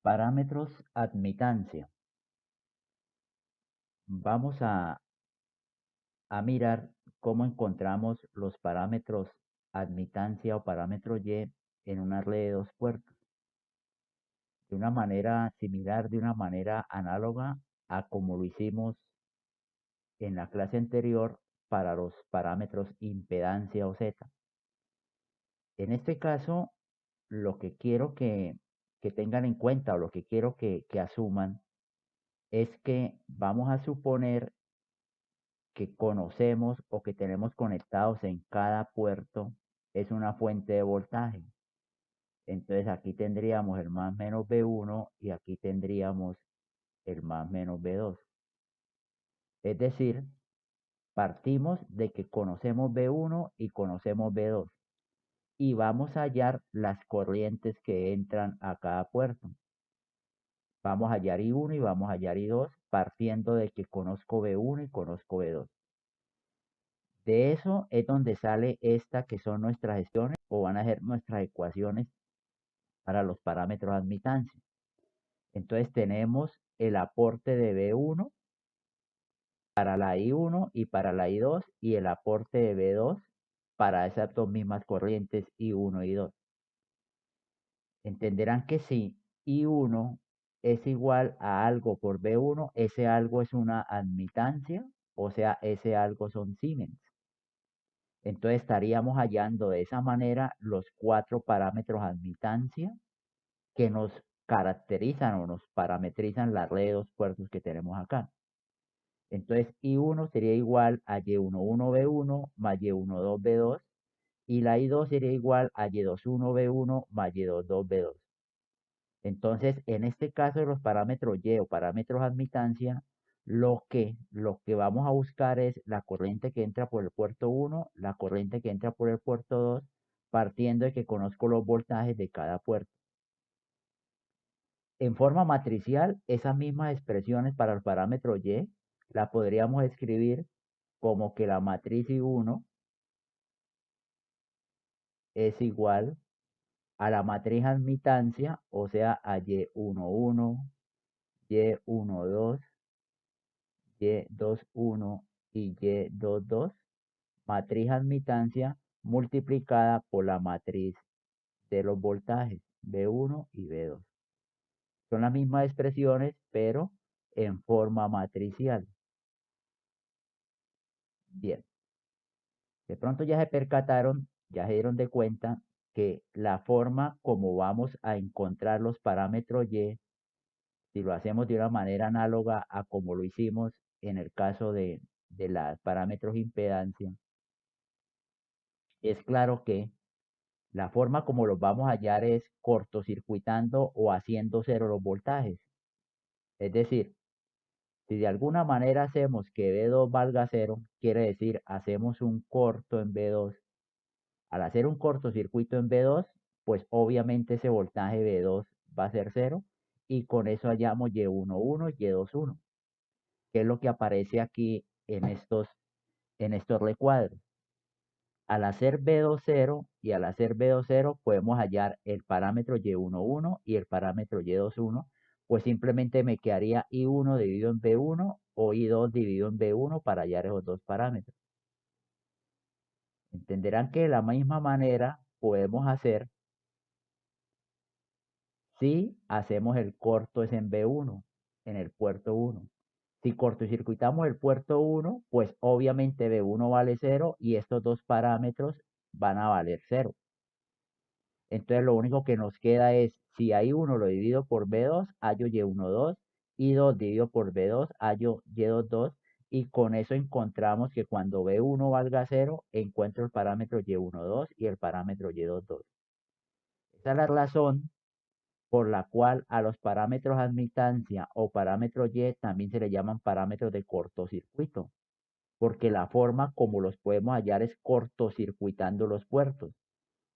Parámetros admitancia. Vamos a mirar cómo encontramos los parámetros admitancia o parámetro Y en una red de dos puertos. De una manera similar, de una manera análoga a como lo hicimos en la clase anterior para los parámetros impedancia o Z. En este caso, lo que quiero que tengan en cuenta o lo que quiero que asuman es que vamos a suponer que conocemos o que tenemos conectados en cada puerto es una fuente de voltaje. Entonces aquí tendríamos el más menos B1 y aquí tendríamos el más menos B2. Es decir, partimos de que conocemos B1 y conocemos B2 y vamos a hallar las corrientes que entran a cada puerto. Vamos a hallar I1 y vamos a hallar I2 partiendo de que conozco B1 y conozco B2. De eso es donde sale esta que son nuestras gestiones o van a ser nuestras ecuaciones para los parámetros de admitancia. Entonces tenemos el aporte de B1 para la I1 y para la I2 y el aporte de B2 para esas dos mismas corrientes I1 y I2. Entenderán que si I1 es igual a algo por B1, ese algo es una admitancia, o sea, ese algo son Siemens. Entonces estaríamos hallando de esa manera los cuatro parámetros de admitancia que nos caracterizan o nos parametrizan la red de dos puertos que tenemos acá. Entonces I1 sería igual a Y11B1 más Y12B2 y la I2 sería igual a Y21B1 más Y22B2. Entonces, en este caso de los parámetros Y o parámetros de admitancia, lo que vamos a buscar es la corriente que entra por el puerto 1, la corriente que entra por el puerto 2, partiendo de que conozco los voltajes de cada puerto. En forma matricial, esas mismas expresiones para el parámetro Y la podríamos escribir como que la matriz I1 es igual a la matriz admitancia, o sea, a Y11, Y12, Y21 y Y22, matriz admitancia multiplicada por la matriz de los voltajes B1 y B2. Son las mismas expresiones, pero en forma matricial. Bien, de pronto ya se percataron, ya se dieron de cuenta que la forma como vamos a encontrar los parámetros Y, si lo hacemos de una manera análoga a como lo hicimos en el caso de los parámetros impedancia, es claro que la forma como los vamos a hallar es cortocircuitando o haciendo cero los voltajes. Es decir, si de alguna manera hacemos que B2 valga cero, quiere decir hacemos un corto en B2. Al hacer un cortocircuito en B2, pues obviamente ese voltaje B2 va a ser cero y con eso hallamos Y11, Y21, que es lo que aparece aquí en estos recuadros. Al hacer B2 cero y al hacer B2 cero podemos hallar el parámetro Y11 y el parámetro Y21, pues simplemente me quedaría I1 dividido en B1 o I2 dividido en B1 para hallar esos dos parámetros. Entenderán que de la misma manera podemos hacer si hacemos el corto es en B1, en el puerto 1. Si cortocircuitamos el puerto 1, pues obviamente B1 vale 0 y estos dos parámetros van a valer 0. Entonces lo único que nos queda es, si hay 1 lo divido por B2, hallo Y12, y 2 dividido por B2, hallo Y22, y con eso encontramos que cuando B1 valga 0, encuentro el parámetro Y12 y el parámetro Y22. Esa es la razón por la cual a los parámetros de admitancia o parámetros Y también se le llaman parámetros de cortocircuito, porque la forma como los podemos hallar es cortocircuitando los puertos.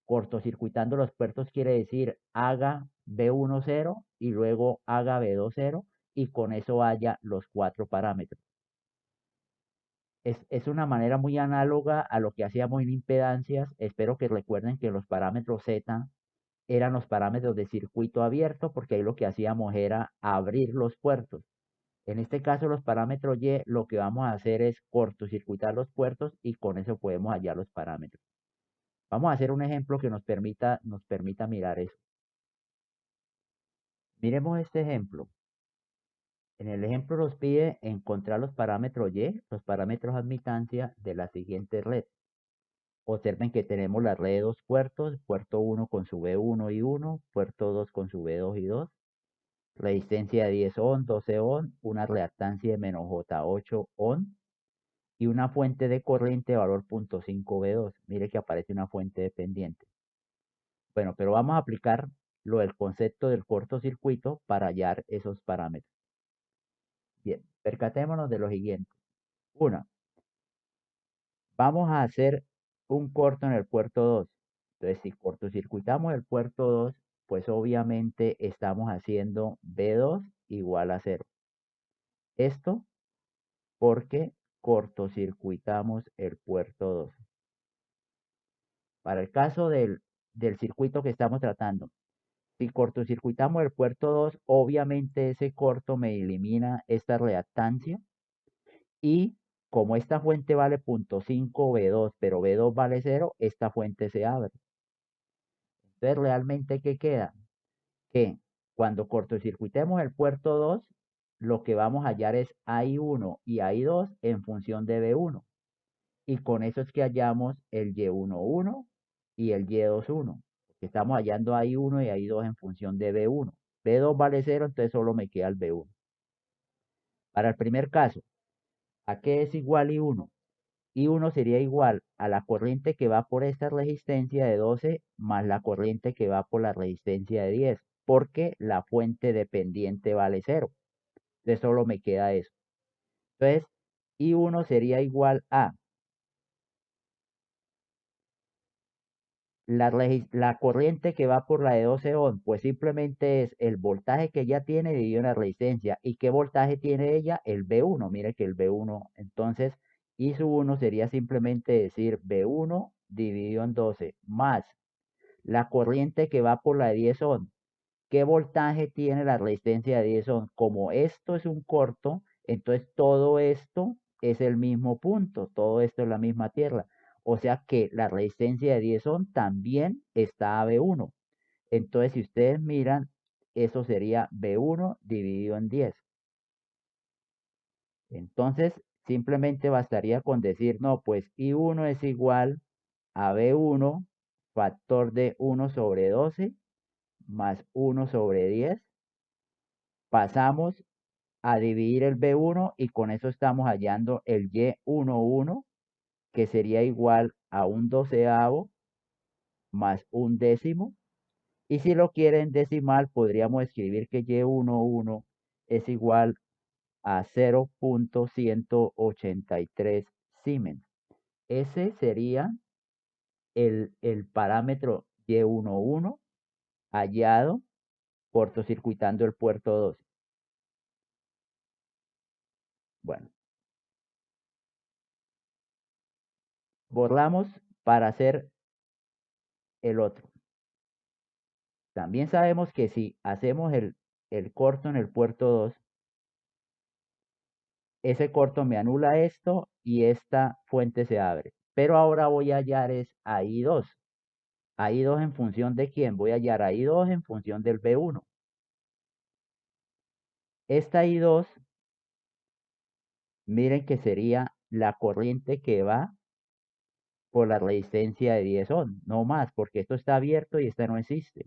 Cortocircuitando los puertos quiere decir haga B1 0 y luego haga B2 0 y con eso haya los cuatro parámetros. Es una manera muy análoga a lo que hacíamos en impedancias. Espero que recuerden que los parámetros Z eran los parámetros de circuito abierto, porque ahí lo que hacíamos era abrir los puertos. En este caso, los parámetros Y, lo que vamos a hacer es cortocircuitar los puertos y con eso podemos hallar los parámetros. Vamos a hacer un ejemplo que nos permita mirar eso. Miremos este ejemplo. En el ejemplo nos pide encontrar los parámetros Y, los parámetros admitancia de la siguiente red. Observen que tenemos la red de dos puertos, puerto 1 con su B1 y 1, puerto 2 con su B2 y 2, resistencia de 10 ohm, 12 ohm, una reactancia de menos J8 ohm y una fuente de corriente de valor 0.5 V2. Mire que aparece una fuente dependiente. Bueno, pero vamos a aplicar lo del concepto del cortocircuito para hallar esos parámetros. Bien, percatémonos de lo siguiente. Una, vamos a hacer un corto en el puerto 2. Entonces, si cortocircuitamos el puerto 2, pues obviamente estamos haciendo B2 igual a 0. Esto porque cortocircuitamos el puerto 2. Para el caso del circuito que estamos tratando, si cortocircuitamos el puerto 2, obviamente ese corto me elimina esta reactancia y como esta fuente vale 0.5 V2, pero V2 vale 0, esta fuente se abre. Entonces, ¿realmente qué queda? Que cuando cortocircuitemos el puerto 2, lo que vamos a hallar es I1 y I2 en función de B1. Y con eso es que hallamos el Y11 y el Y21. Estamos hallando I1 y I2 en función de B1. B2 vale 0, entonces solo me queda el B1. Para el primer caso, ¿a qué es igual I1? I1 sería igual a la corriente que va por esta resistencia de 12 más la corriente que va por la resistencia de 10, porque la fuente dependiente vale 0. Entonces solo me queda eso. Entonces, I1 sería igual a la corriente que va por la de 12 ohm, pues simplemente es el voltaje que ella tiene dividido en la resistencia. ¿Y qué voltaje tiene ella? El B1. Mire que el B1, entonces, I sub 1 sería simplemente decir B1 dividido en 12 más la corriente que va por la de 10 ohm. ¿Qué voltaje tiene la resistencia de 10 ohm? Como esto es un corto, entonces todo esto es el mismo punto, todo esto es la misma tierra. O sea que la resistencia de 10 ohm también está a B1. Entonces, si ustedes miran, eso sería B1 dividido en 10. Entonces, simplemente bastaría con decir, no, pues I1 es igual a B1 factor de 1 sobre 12 más 1 sobre 10. Pasamos a dividir el B1 y con eso estamos hallando el Y11, que sería igual a un doceavo más un décimo. Y si lo quieren decimal, podríamos escribir que Y11 es igual a 0.183 Siemens. Ese sería el parámetro Y11 hallado cortocircuitando el puerto 2. Bueno, borramos para hacer el otro. También sabemos que si hacemos el corto en el puerto 2, ese corto me anula esto y esta fuente se abre. Pero ahora voy a hallar es a I2. A I2 en función de quién? Voy a hallar a I2 en función del B1. Esta I2, miren que sería la corriente que va por la resistencia de 10 ohm, no más, porque esto está abierto y esta no existe.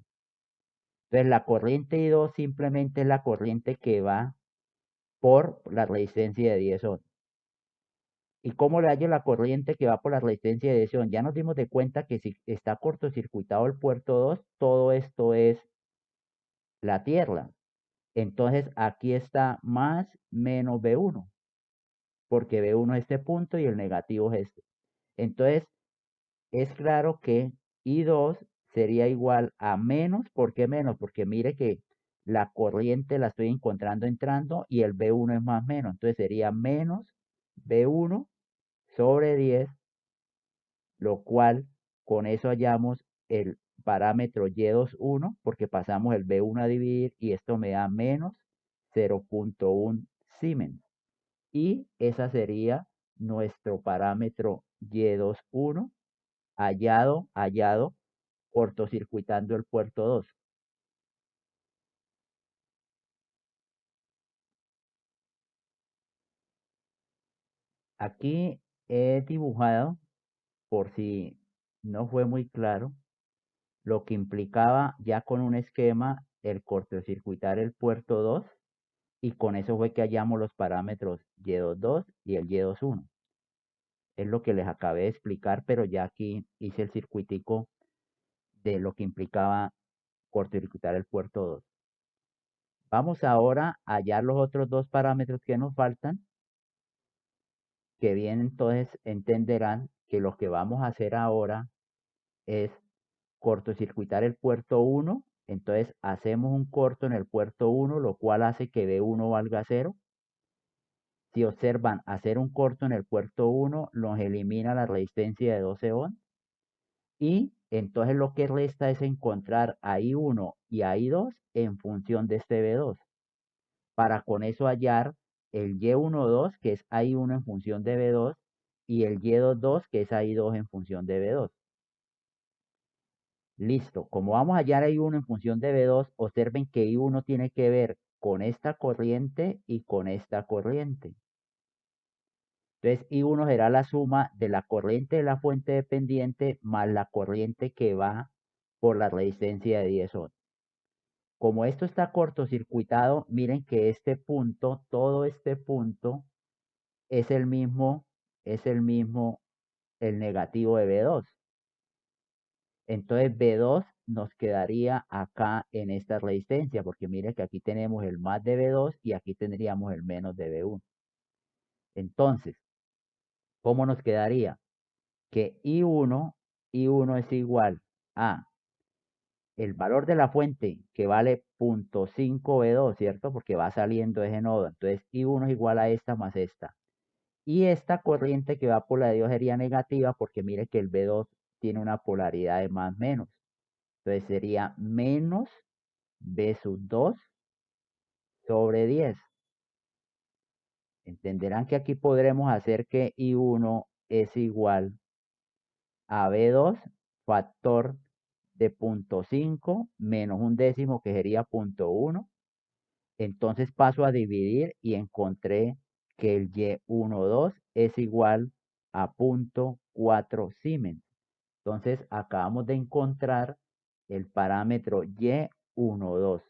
Entonces la corriente I2 simplemente es la corriente que va por la resistencia de 10 ohm. ¿Y cómo le hallo la corriente que va por la resistencia de 10 ohm? Ya nos dimos de cuenta que si está cortocircuitado el puerto 2, todo esto es la tierra. Entonces aquí está más menos B1, porque B1 es este punto y el negativo es este. Entonces es claro que I2 sería igual a menos. ¿Por qué menos? Porque mire que la corriente la estoy encontrando entrando y el B1 es más menos. Entonces sería menos B1 sobre 10, lo cual con eso hallamos el parámetro Y21 porque pasamos el B1 a dividir y esto me da menos 0.1 Siemens. Y esa sería nuestro parámetro Y21 hallado cortocircuitando el puerto 2. Aquí he dibujado, por si no fue muy claro, lo que implicaba ya con un esquema el cortocircuitar el puerto 2 y con eso fue que hallamos los parámetros Y22 y el Y21. Es lo que les acabé de explicar, pero ya aquí hice el circuitico de lo que implicaba cortocircuitar el puerto 2. Vamos ahora a hallar los otros dos parámetros que nos faltan, que bien entonces entenderán que lo que vamos a hacer ahora es cortocircuitar el puerto 1. Entonces hacemos un corto en el puerto 1, lo cual hace que B1 valga 0. Si observan, hacer un corto en el puerto 1 nos elimina la resistencia de 12 ohms. Y entonces lo que resta es encontrar a I1 y a I2 en función de este B2. Para con eso hallar el Y12, que es I1 en función de B2, y el Y22, que es I2 en función de B2. Listo. Como vamos a hallar I1 en función de B2, observen que I1 tiene que ver con esta corriente y con esta corriente. Entonces, I1 será la suma de la corriente de la fuente dependiente más la corriente que va por la resistencia de 10 ohms. Como esto está cortocircuitado, miren que este punto, todo este punto, es el mismo, el negativo de B2. Entonces B2 nos quedaría acá en esta resistencia, porque miren que aquí tenemos el más de B2 y aquí tendríamos el menos de B1. Entonces, ¿cómo nos quedaría? Que I1 es igual a el valor de la fuente, que vale 0.5 B2, ¿cierto? Porque va saliendo de ese nodo. Entonces, I1 es igual a esta más esta. Y esta corriente que va por la de 2 sería negativa, porque mire que el B2 tiene una polaridad de más menos. Entonces, sería menos B sub 2 sobre 10. Entenderán que aquí podremos hacer que I1 es igual a B2 factor de 0.5 menos un décimo que sería 0.1. Entonces paso a dividir y encontré que el Y12 es igual a 0.4 Siemens. Entonces acabamos de encontrar el parámetro Y12.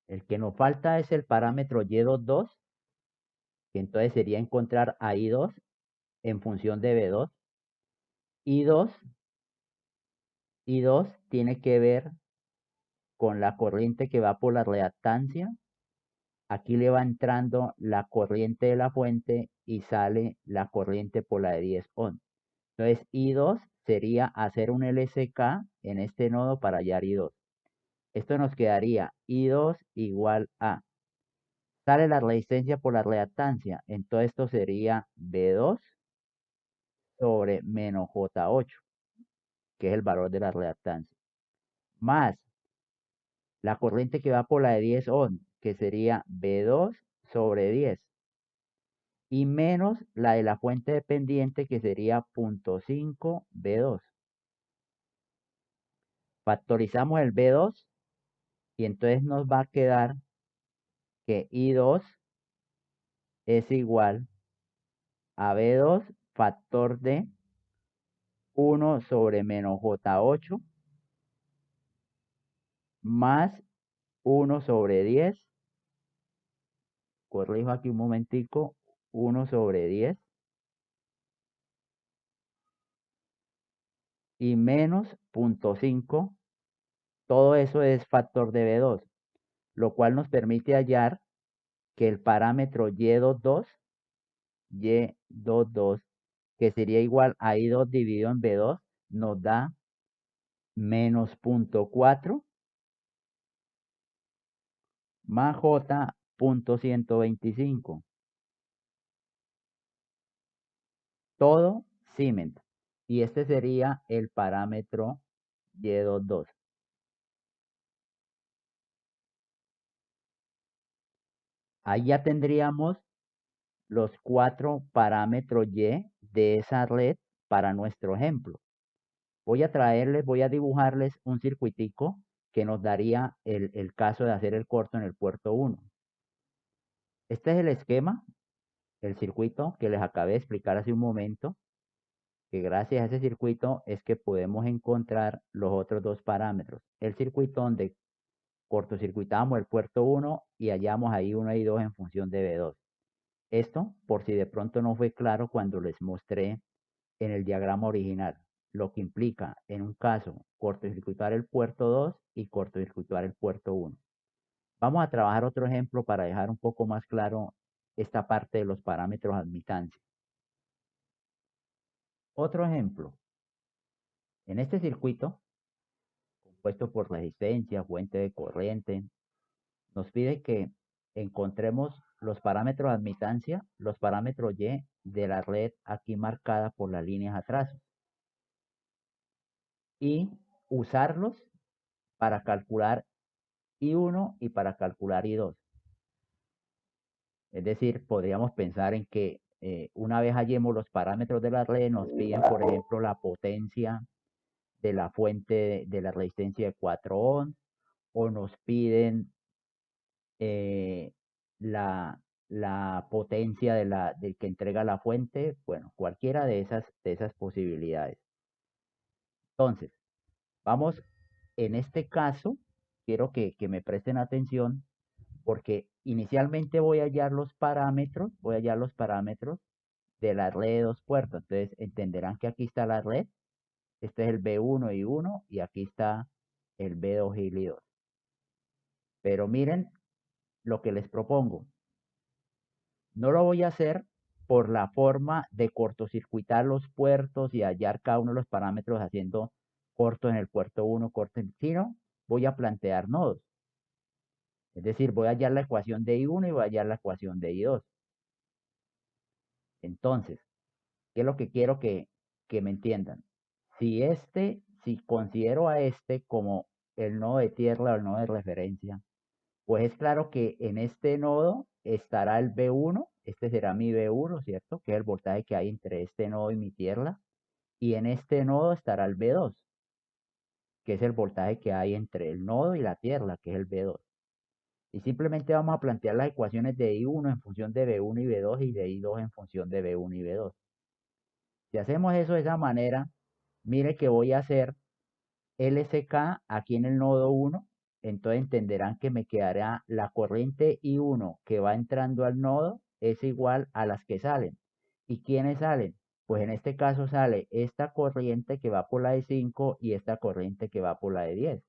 El que nos falta es el parámetro Y22, que entonces sería encontrar a I2 en función de B2. I2, I2 tiene que ver con la corriente que va por la reactancia. Aquí le va entrando la corriente de la fuente y sale la corriente por la de 10 ohms. Entonces, I2 sería hacer un LSK en este nodo para hallar I2. Esto nos quedaría I2 igual a, sale la resistencia por la reactancia, entonces esto sería B2 sobre menos J8, que es el valor de la reactancia, más la corriente que va por la de 10 ohms, que sería B2 sobre 10, y menos la de la fuente dependiente, que sería 0.5 B2. Factorizamos el B2 y entonces nos va a quedar que I2 es igual a B2 factor de 1 sobre menos J8 más 1 sobre 10. Corrijo aquí un momentico. 1 sobre 10 y menos 0.5. Todo eso es factor de B2, lo cual nos permite hallar que el parámetro Y22, que sería igual a I2 dividido en B2, nos da menos 0.4 más J.125. Todo Siemens. y este sería el parámetro y22. Ahí ya tendríamos los 4 parámetros y de esa red para nuestro ejemplo. Voy a dibujarles un circuitico que nos daría el caso de hacer el corto en el puerto 1. Este es el esquema, el circuito que les acabé de explicar hace un momento, que gracias a ese circuito es que podemos encontrar los otros dos parámetros. El circuito donde cortocircuitamos el puerto 1 y hallamos ahí 1 y 2 en función de B2. Esto, por si de pronto no fue claro cuando les mostré en el diagrama original, lo que implica, en un caso, cortocircuitar el puerto 2 y cortocircuitar el puerto 1. Vamos a trabajar otro ejemplo para dejar un poco más claro esta parte de los parámetros admitancia. Otro ejemplo, en este circuito, compuesto por resistencia, fuente de corriente, nos pide que encontremos los parámetros de admitancia, los parámetros Y de la red aquí marcada por las líneas atrás, y usarlos para calcular I1 y para calcular I2. Es decir, podríamos pensar en que una vez hallemos los parámetros de la red, nos piden, por ejemplo, la potencia de la fuente de la resistencia de 4 ohms, o nos piden eh, la, la potencia del que entrega la fuente, bueno, cualquiera de esas posibilidades. Entonces, vamos, en este caso, quiero que me presten atención porque inicialmente voy a hallar los parámetros de la red de dos puertos. Entonces, entenderán que aquí está la red, este es el B1 y 1 y aquí está el B2 y I2. Pero miren lo que les propongo. No lo voy a hacer por la forma de cortocircuitar los puertos y hallar cada uno de los parámetros haciendo corto en el puerto 1, corto en, sino voy a plantear nodos. Es decir, voy a hallar la ecuación de I1 y voy a hallar la ecuación de I2. Entonces, ¿qué es lo que quiero que me entiendan? Si considero a este como el nodo de tierra o el nodo de referencia, pues es claro que en este nodo estará el B1, este será mi B1, ¿cierto? Que es el voltaje que hay entre este nodo y mi tierra. Y en este nodo estará el B2, que es el voltaje que hay entre el nodo y la tierra, que es el B2. Y simplemente vamos a plantear las ecuaciones de I1 en función de B1 y B2 y de I2 en función de B1 y B2. Si hacemos eso de esa manera, mire que voy a hacer LSK aquí en el nodo 1, entonces entenderán que me quedará la corriente I1 que va entrando al nodo es igual a las que salen. ¿Y quiénes salen? Pues en este caso sale esta corriente que va por la de 5 y esta corriente que va por la de 10.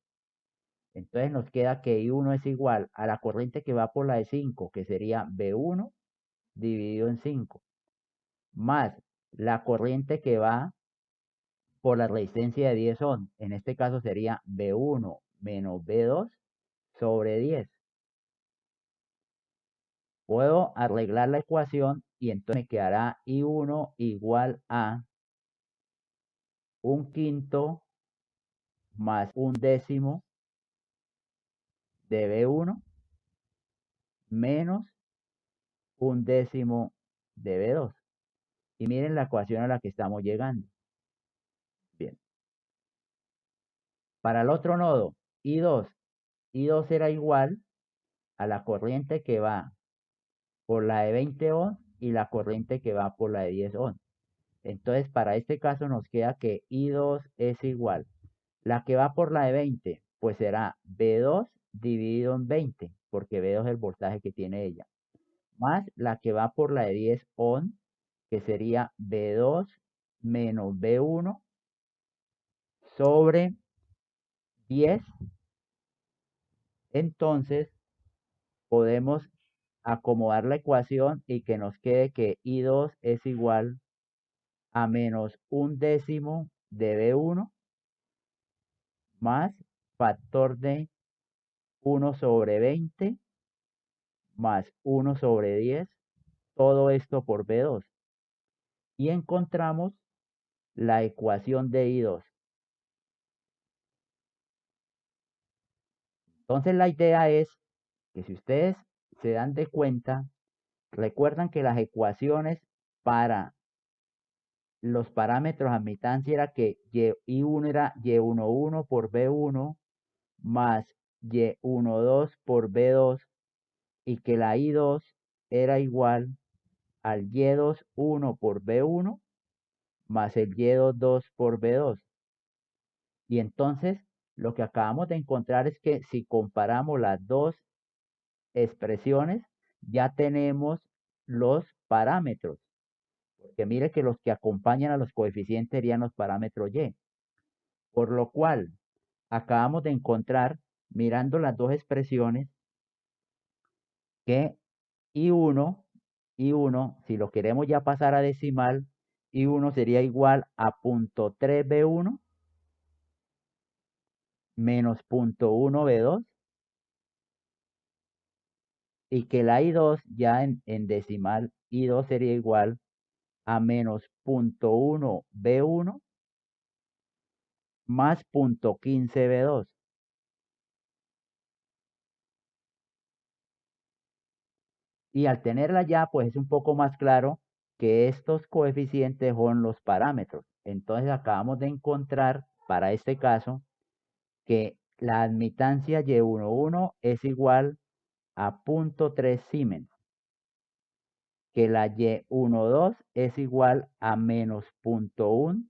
Entonces nos queda que I1 es igual a la corriente que va por la de 5, que sería B1 dividido en 5, más la corriente que va por la resistencia de 10 ohms. En este caso sería B1 menos B2 sobre 10. Puedo arreglar la ecuación y entonces me quedará I1 igual a 1/5 más 1/10 de B1 menos 1/10 de B2. Y miren la ecuación a la que estamos llegando. Bien. Para el otro nodo, I2. I2 será igual a la corriente que va por la de 20 ohms y la corriente que va por la de 10 ohms. Entonces, para este caso nos queda que I2 es igual. La que va por la de 20, pues será B2 dividido en 20, porque B2 es el voltaje que tiene ella, más la que va por la de 10 ohms, que sería B2 menos B1 sobre 10. Entonces, podemos acomodar la ecuación y que nos quede que I2 es igual a menos 1/10 de B1 más factor de 1 sobre 20 más 1 sobre 10, todo esto por B2. Y encontramos la ecuación de I2. Entonces la idea es que si ustedes se dan de cuenta, recuerdan que las ecuaciones para los parámetros admitancia era que I1 era Y11 por B1 más Y12 por B2 y que la I2 era igual al Y21 por B1 más el Y22 por B2. Y entonces lo que acabamos de encontrar es que si comparamos las dos expresiones, ya tenemos los parámetros. Porque mire que los que acompañan a los coeficientes serían los parámetros Y. Por lo cual, acabamos de encontrar, mirando las dos expresiones, que I1, I1, si lo queremos ya pasar a decimal, I1 sería igual a 0.3B1 menos 0.1B2 y que la I2 ya en decimal, I2 sería igual a menos 0.1B1 más 0.15B2. Y al tenerla ya, pues es un poco más claro que estos coeficientes son los parámetros. Entonces acabamos de encontrar, para este caso, que la admitancia Y11 es igual a 0.3 Siemens, que la Y12 es igual a menos 0.1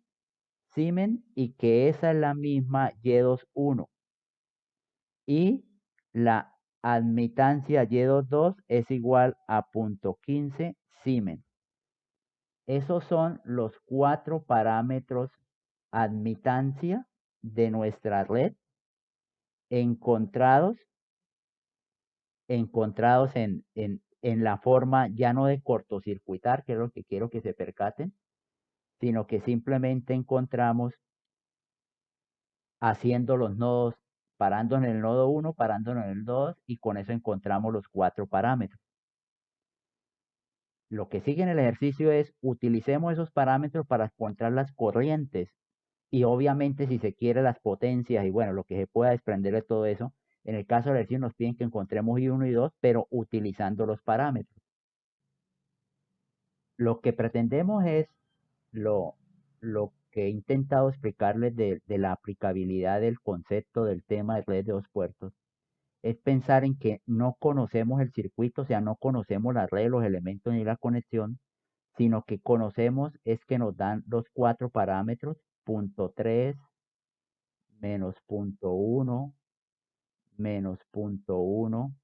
Siemens y que esa es la misma Y21. Y la admitancia Y22 es igual a 0.15 Siemens. Esos son los 4 parámetros admitancia de nuestra red encontrados, en la forma ya no de cortocircuitar, que es lo que quiero que se percaten, sino que simplemente encontramos haciendo los nodos, parando en el nodo 1, parando en el 2 y con eso encontramos los 4 parámetros. Lo que sigue en el ejercicio es utilicemos esos parámetros para encontrar las corrientes y obviamente si se quiere las potencias y bueno, lo que se pueda desprender de todo eso. En el caso del ejercicio nos piden que encontremos I1 y 2, pero utilizando los parámetros. Lo que pretendemos es lo, lo que he intentado explicarles de la aplicabilidad del concepto del tema de redes de dos puertos, es pensar en que no conocemos el circuito, o sea, no conocemos la red, los elementos ni la conexión, sino que conocemos es que nos dan los 4 parámetros, punto 3, menos punto 1, menos punto 1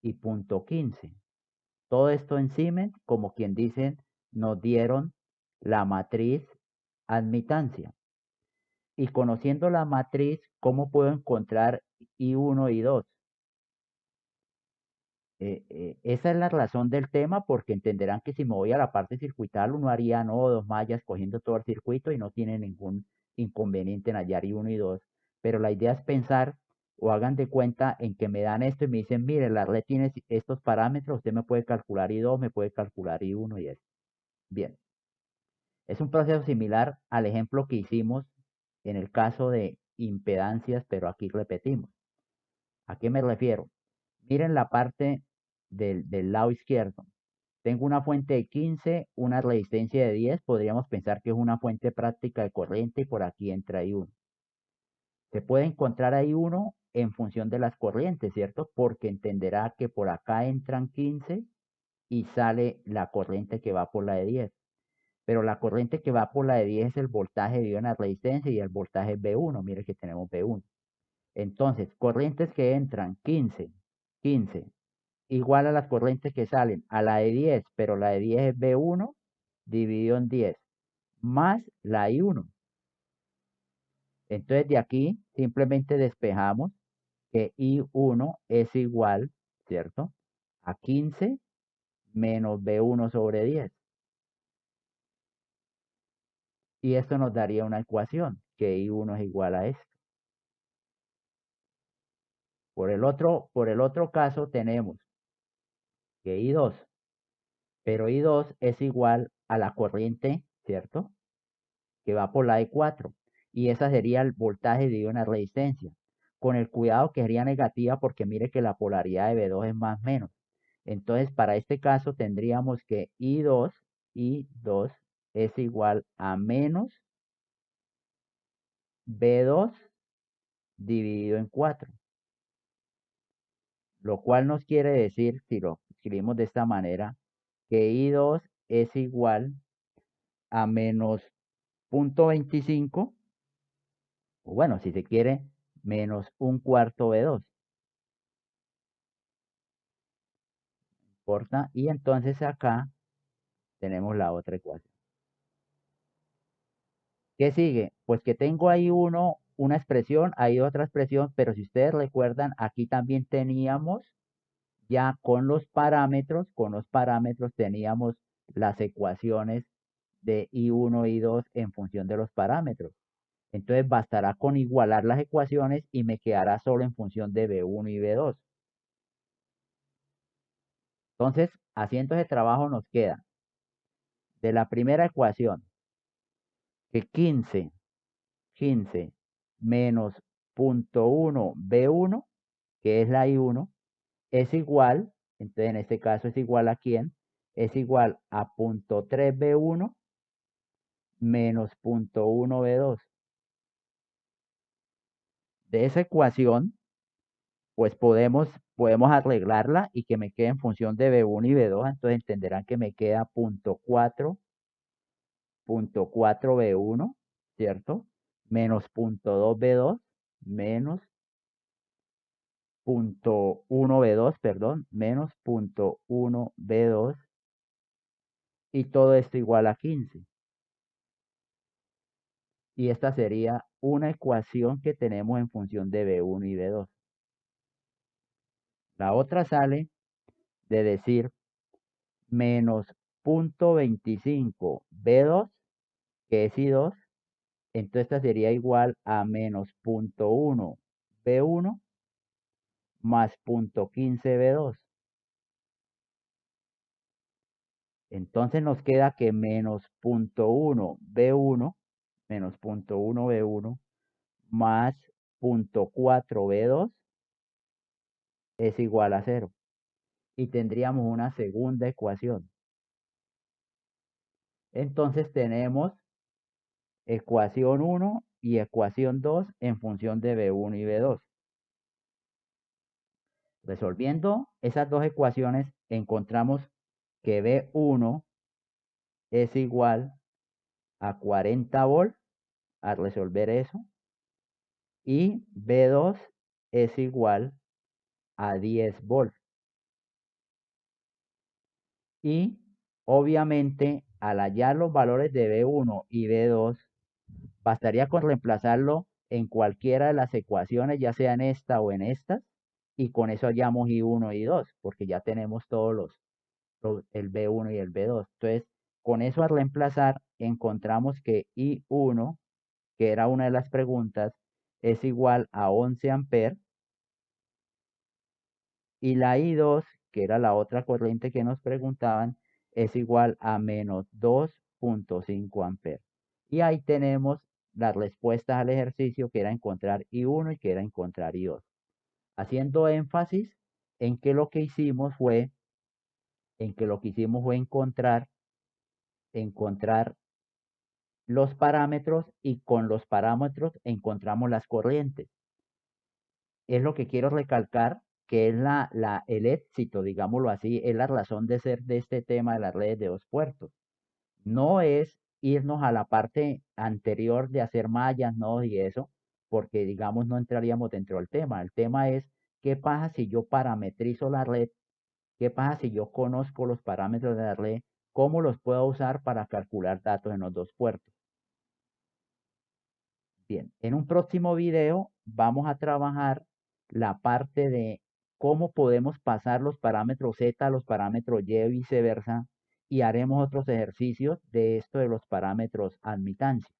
y punto 15. Todo esto en Siemens, como quien dice, nos dieron la matriz admitancia. Y conociendo la matriz, ¿cómo puedo encontrar I1 y 2? Esa es la razón del tema, porque entenderán que si me voy a la parte circuital, uno haría nodos, mallas, cogiendo todo el circuito y no tiene ningún inconveniente en hallar I1 y 2. Pero la idea es pensar o hagan de cuenta en que me dan esto y me dicen, mire, la red tiene estos parámetros, usted me puede calcular I2, me puede calcular I1 y eso. Bien, es un proceso similar al ejemplo que hicimos en el caso de impedancias, pero aquí repetimos. ¿A qué me refiero? Miren la parte del lado izquierdo. Tengo una fuente de 15, una resistencia de 10. Podríamos pensar que es una fuente práctica de corriente y por aquí entra ahí uno. Se puede encontrar ahí uno en función de las corrientes, ¿cierto? Porque entenderá que por acá entran 15 y sale la corriente que va por la de 10. Pero la corriente que va por la de 10 es el voltaje dividido en la resistencia y el voltaje es B1. Mire que tenemos B1. Entonces, corrientes que entran 15, 15, igual a las corrientes que salen a la de 10, pero la de 10 es B1 dividido en 10, más la I1. Entonces, de aquí simplemente despejamos que I1 es igual, ¿cierto? A 15 menos B1 sobre 10. Y esto nos daría una ecuación, que I1 es igual a esto. Por el otro caso tenemos que I2, pero I2 es igual a la corriente, ¿cierto? que va por la E4. Y esa sería el voltaje dividido en la resistencia. Con el cuidado que sería negativa porque mire que la polaridad de B2 es más menos. Entonces, para este caso tendríamos que I2 es igual a menos B2 dividido en 4. Lo cual nos quiere decir, si lo escribimos de esta manera, que I2 es igual a menos 0,25, o bueno, si se quiere, menos un cuarto B2. ¿Importa? Y entonces acá tenemos la otra ecuación. ¿Qué sigue? Pues que tengo ahí una expresión, hay otra expresión, pero si ustedes recuerdan, aquí también teníamos ya con los parámetros teníamos las ecuaciones de I1 y I2 en función de los parámetros. Entonces bastará con igualar las ecuaciones y me quedará solo en función de B1 y B2. Entonces, haciendo ese trabajo nos queda de la primera ecuación que 15 menos 0,1 B1, que es la I1, es igual, entonces en este caso es igual a quién, es igual a 0,3 B1 menos 0,1 B2. De esa ecuación, pues podemos arreglarla y que me quede en función de B1 y B2, entonces entenderán que me queda 0,4 B1, ¿cierto? Menos 0,2 B2, menos 0,1 B2, perdón, menos 0,1 B2, y todo esto igual a 15. Y esta sería una ecuación que tenemos en función de B1 y B2. La otra sale de decir menos 0,25 B2, que es I2, entonces esta sería igual a menos 0,1 B1 más 0,15 B2. Entonces nos queda que menos 0,1 B1 menos 0,1 B1 más 0,4 B2 es igual a 0. Y tendríamos una segunda ecuación. Entonces tenemos ecuación 1 y ecuación 2 en función de B1 y B2. Resolviendo esas dos ecuaciones, encontramos que B1 es igual a 40 volts al resolver eso, y B2 es igual a 10 volts. Y obviamente al hallar los valores de B1 y B2, bastaría con reemplazarlo en cualquiera de las ecuaciones, ya sea en esta o en estas, y con eso hallamos I1 y I2, porque ya tenemos todos el B1 y el B2. Entonces, con eso al reemplazar, encontramos que I1, que era una de las preguntas, es igual a 11 amperes, y la I2, que era la otra corriente que nos preguntaban, es igual a menos 2,5 amperes. Y ahí tenemos las respuestas al ejercicio, que era encontrar I1 y que era encontrar I2. Haciendo énfasis en que lo que hicimos fue, encontrar los parámetros, y con los parámetros encontramos las corrientes. Es lo que quiero recalcar, que es el éxito, digámoslo así, es la razón de ser de este tema de las redes de dos puertos. No es irnos a la parte anterior de hacer mallas, nodos y eso, porque digamos no entraríamos dentro del tema. El tema es qué pasa si yo parametrizo la red, qué pasa si yo conozco los parámetros de la red, cómo los puedo usar para calcular datos en los dos puertos. Bien, en un próximo video vamos a trabajar la parte de cómo podemos pasar los parámetros Z a los parámetros Y y viceversa, y haremos otros ejercicios de esto de los parámetros admitancia.